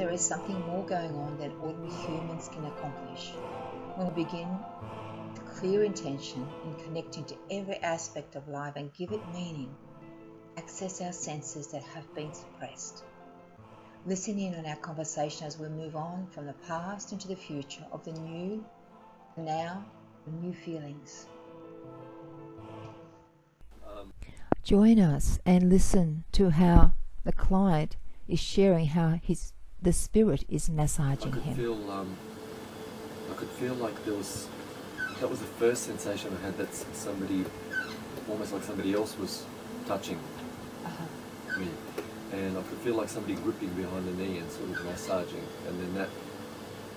there is something more going on than ordinary humans can accomplish. When we begin with clear intention in connecting to every aspect of life and give it meaning, access our senses that have been suppressed. Listen in on our conversation as we move on from the past into the future of the new, the now, the new feelings. Join us and listen to how the client is sharing how the spirit is massaging him. I could feel like that was the first sensation I had, that somebody, almost like somebody else was touching me. And I could feel like somebody gripping behind the knee and sort of massaging, and then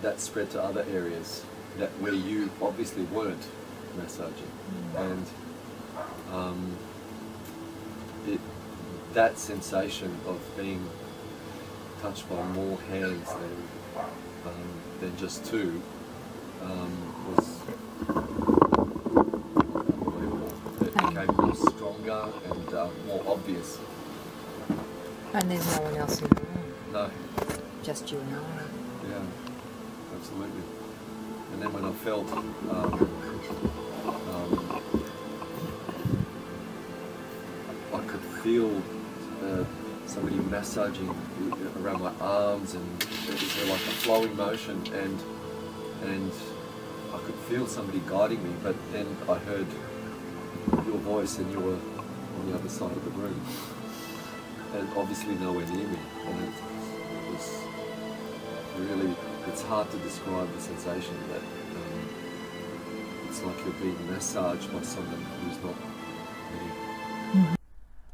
that spread to other areas where you obviously weren't massaging. And that sensation of being touched by more hands than just two was unbelievable. It became more stronger and more obvious. And there's no one else in the room. No. Just you and I. Yeah, absolutely. And then when I felt I could feel somebody massaging around my arms, and it was like a flowing motion, and I could feel somebody guiding me, but then I heard your voice and you were on the other side of the room, and obviously nowhere near me, and it was really, it's hard to describe the sensation that it's like you're being massaged by someone who's not me.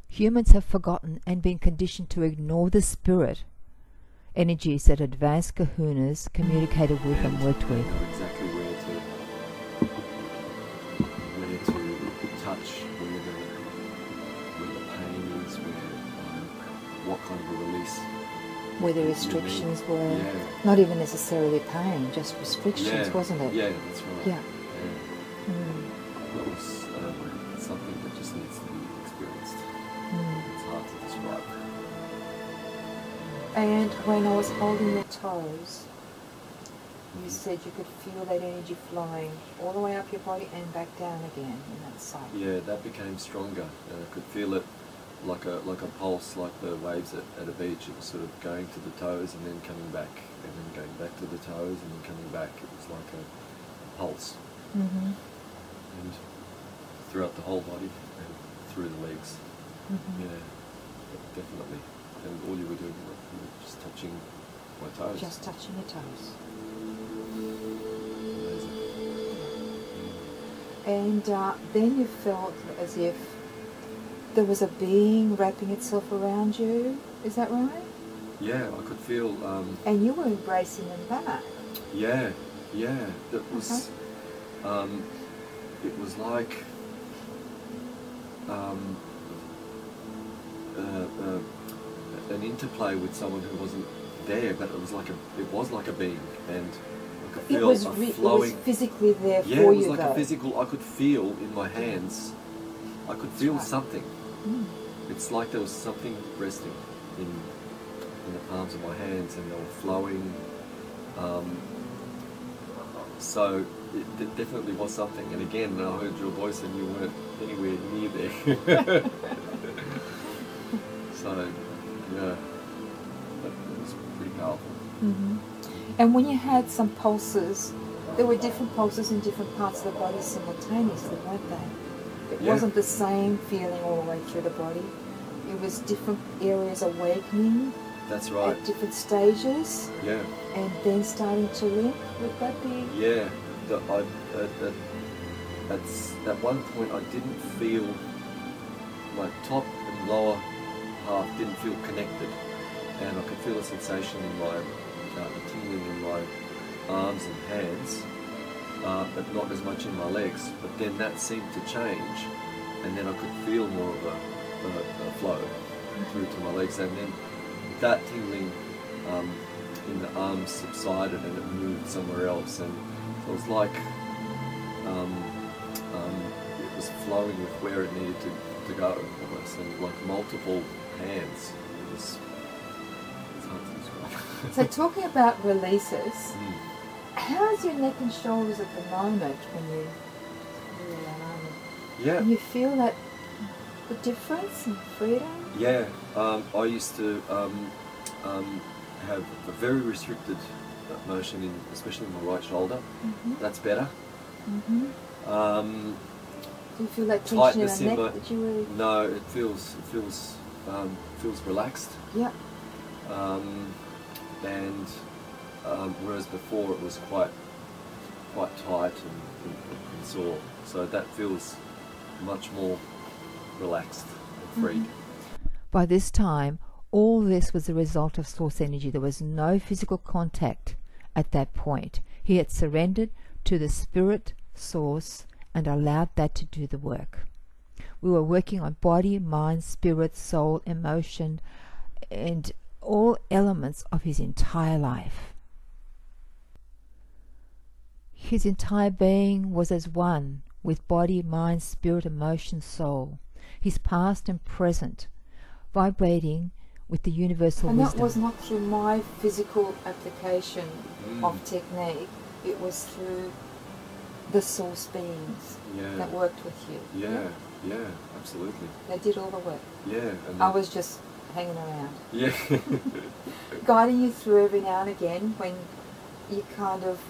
Humans have forgotten and been conditioned to ignore the spirit energies that advanced Kahunas communicated with and worked with. Know exactly where to touch, where the pain is, what kind of a release. Where the restrictions were, not even necessarily pain, just restrictions, wasn't it? Yeah, that's right. Yeah. That was something that just needs to be experienced. It's hard to describe. And when I was holding your toes, you said you could feel that energy flowing all the way up your body and back down again in that side. Yeah, that became stronger. I could feel it like a pulse, like the waves at a beach. It was sort of going to the toes and then coming back, and then going back to the toes and then coming back. It was like a pulse. And throughout the whole body and through the legs. Yeah, definitely. And all you were doing was just touching my toes. Just touching your toes. Amazing. And then you felt as if there was a being wrapping itself around you. Is that right? Yeah, I could feel... and you were embracing them back. Yeah. That was... it was like... an interplay with someone who wasn't there, but it was like a being, and I could feel it was physically there for you. Yeah, it was like a physical. I could feel in my hands. I could feel something. It's like there was something resting in the palms of my hands, and they were flowing. So it definitely was something. And again, I heard your voice, and you weren't anywhere near there. So. Yeah, that was pretty powerful. And when you had some pulses, there were different pulses in different parts of the body simultaneously, weren't they? It wasn't the same feeling all the way through the body. It was different areas awakening. That's right. At different stages. Yeah. And then starting to link. Would that be? Yeah. At one point, I didn't feel my top and lower half didn't feel connected, and I could feel a sensation in my tingling in my arms and hands, but not as much in my legs. But then that seemed to change, and then I could feel more of a flow through to my legs, and then that tingling in the arms subsided and it moved somewhere else, and so it was like it was flowing with where it needed to go, almost, and like multiple hands. It's hard to describe. So talking about releases, Mm. how's your neck and shoulders at the moment when you Yeah, Can you feel that the difference in freedom? yeah. I used to have a very restricted motion, especially in my right shoulder. Mm-hmm. That's better. Mm-hmm. Um, Do you feel that tension in tightness the neck my, that you were? no, it feels relaxed. Yeah. And whereas before it was quite tight and sore, so that feels much more relaxed and free. Mm-hmm. By this time, all this was a result of source energy. There was no physical contact at that point. He had surrendered to the spirit source and allowed that to do the work. We were working on body, mind, spirit, soul, emotion, and all elements of his entire life. His entire being was as one with body, mind, spirit, emotion, soul. His past and present, vibrating with the universal wisdom. And that was not through my physical application of technique. It was through the source beings that worked with you. Yeah, absolutely. They did all the work. Yeah. And I was just hanging around. Yeah. Guiding you through every now and again when you kind of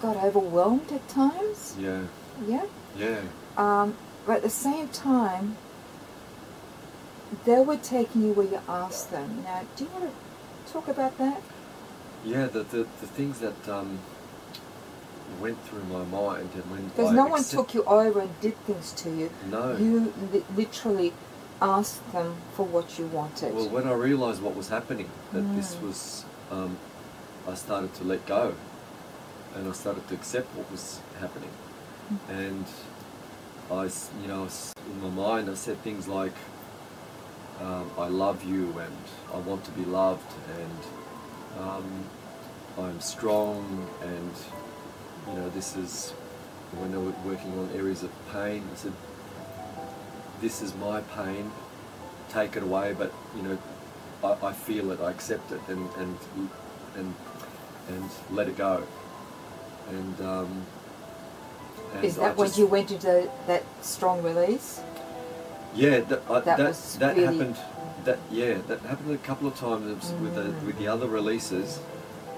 got overwhelmed at times. Yeah. Yeah? Yeah. But at the same time, they were taking you where you asked them. Now, do you want to talk about that? Yeah, the things that went through my mind, and when because no one took you over and did things to you. No. You literally asked them for what you wanted. Well, when I realised what was happening, that this was, I started to let go, and I started to accept what was happening, and I, in my mind, I said things like, I love you, and I want to be loved, and I'm strong, and this is, when they were working on areas of pain, I said, this is my pain, take it away, but I feel it, I accept it, and let it go. And is that when you went into that strong release? Yeah, that really happened. That happened a couple of times with the other releases,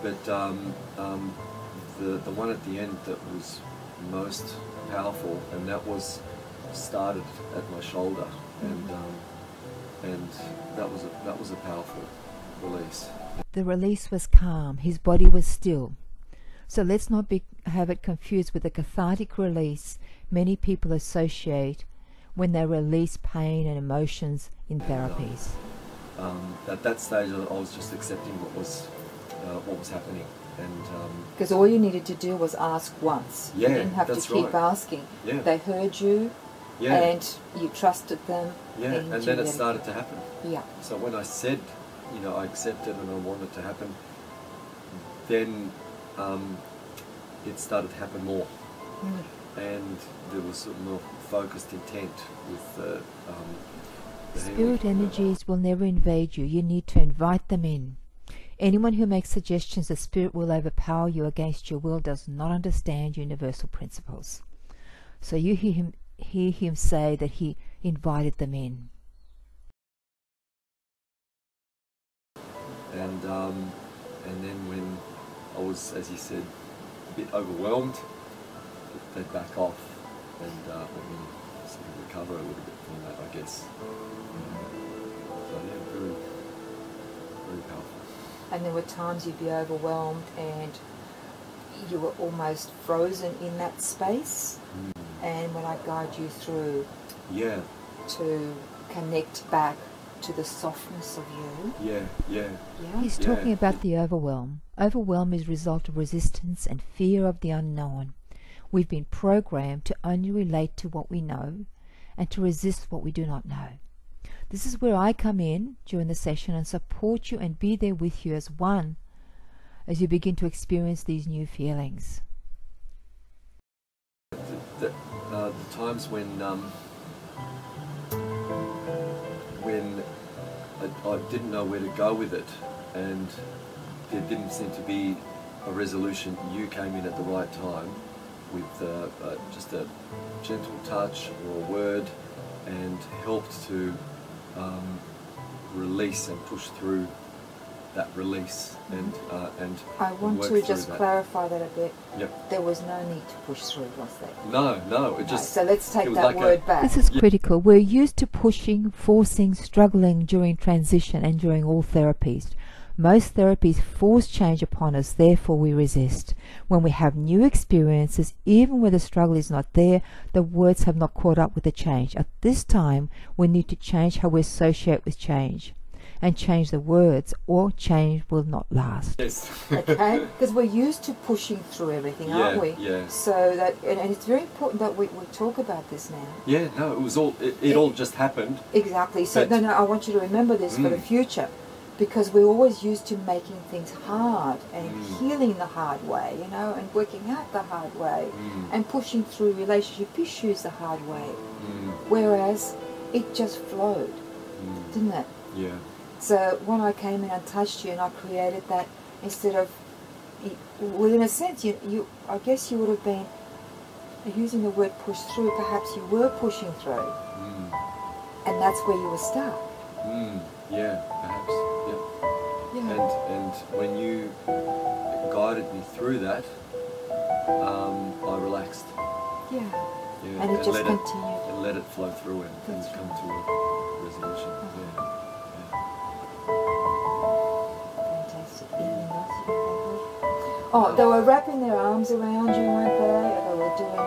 but the one at the end that was most powerful, and that was started at my shoulder, and that was a powerful release. The release was calm. His body was still. So let's not have it confused with the cathartic release many people associate when they release pain and emotions in therapies. At that stage, I was just accepting what was happening, and because all you needed to do was ask once. Yeah, you didn't have to keep asking. Yeah. They heard you, and you trusted them. Yeah, and then it started to happen. Yeah. So when I said, I accepted and I wanted to happen, then it started to happen more, and there was a more focused intent with the spirit energies will never invade you. You need to invite them in. Anyone who makes suggestions that spirit will overpower you against your will does not understand universal principles. So you hear him say that he invited them in. And then when I was, as you said, a bit overwhelmed, they'd back off and let me sort of recover a little bit from that, I guess. So yeah, very, very powerful. And there were times you'd be overwhelmed and you were almost frozen in that space. And when I guide you through to connect back to the softness of you. Yeah. He's talking about the overwhelm. Overwhelm is a result of resistance and fear of the unknown. We've been programmed to only relate to what we know and to resist what we do not know. This is where I come in during the session and support you and be there with you as one as you begin to experience these new feelings. The times when I didn't know where to go with it, and there didn't seem to be a resolution. You came in at the right time with just a gentle touch or a word, and helped to release and push through that release and I want work to through just that. clarify that a bit. Yep. There was no need to push through, was there? No, it just. So let's take it was that like word back. This is critical. We're used to pushing, forcing, struggling during transition and during all therapies. Most therapies force change upon us, therefore we resist. When we have new experiences, even where the struggle is not there, the words have not caught up with the change. At this time, we need to change how we associate with change, and change the words, or change will not last. Yes. Okay? Because we're used to pushing through everything, aren't we? Yeah. So that, and it's very important that we talk about this now. Yeah. No, it was all. It all just happened. Exactly. So But- no, I want you to remember this for the future, because we're always used to making things hard and healing the hard way, you know, and working out the hard way, and pushing through relationship issues the hard way. Whereas it just flowed, didn't it? Yeah. So when I came in and touched you and I created that, instead of, well, in a sense, you I guess you would have been using the word push through. Perhaps you were pushing through, and that's where you were stuck. Yeah, perhaps. Yeah. Yeah. And when you guided me through that, I relaxed. Yeah. Yeah. And it just let continued. And let it flow through and That's come right. to a resolution. Yeah. Fantastic. Anything else you can think of? Oh, they were wrapping their arms around you, weren't they? Or they were doing.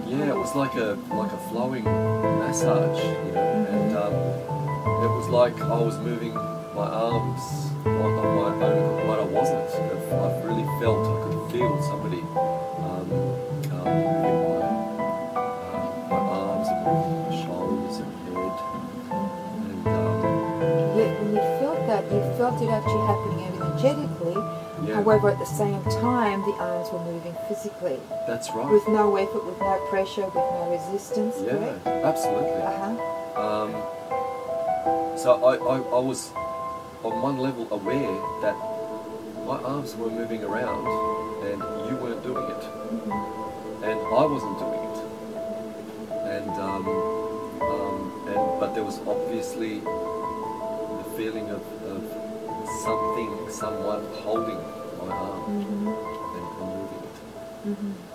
Yeah, it was like a flowing massage, you know, and it was like I was moving my arms on my own, but I wasn't. I really felt, I could feel somebody moving my arms and my shoulders and head, and Yet when you felt that, you felt it actually happening energetically. yeah, However, at the same time, the arms were moving physically. that's right. With no effort, with no pressure, with no resistance, Yeah, correct? absolutely. So I was on one level aware that my arms were moving around and you weren't doing it, and I wasn't doing it, and but there was obviously the feeling of someone holding my arm and moving it.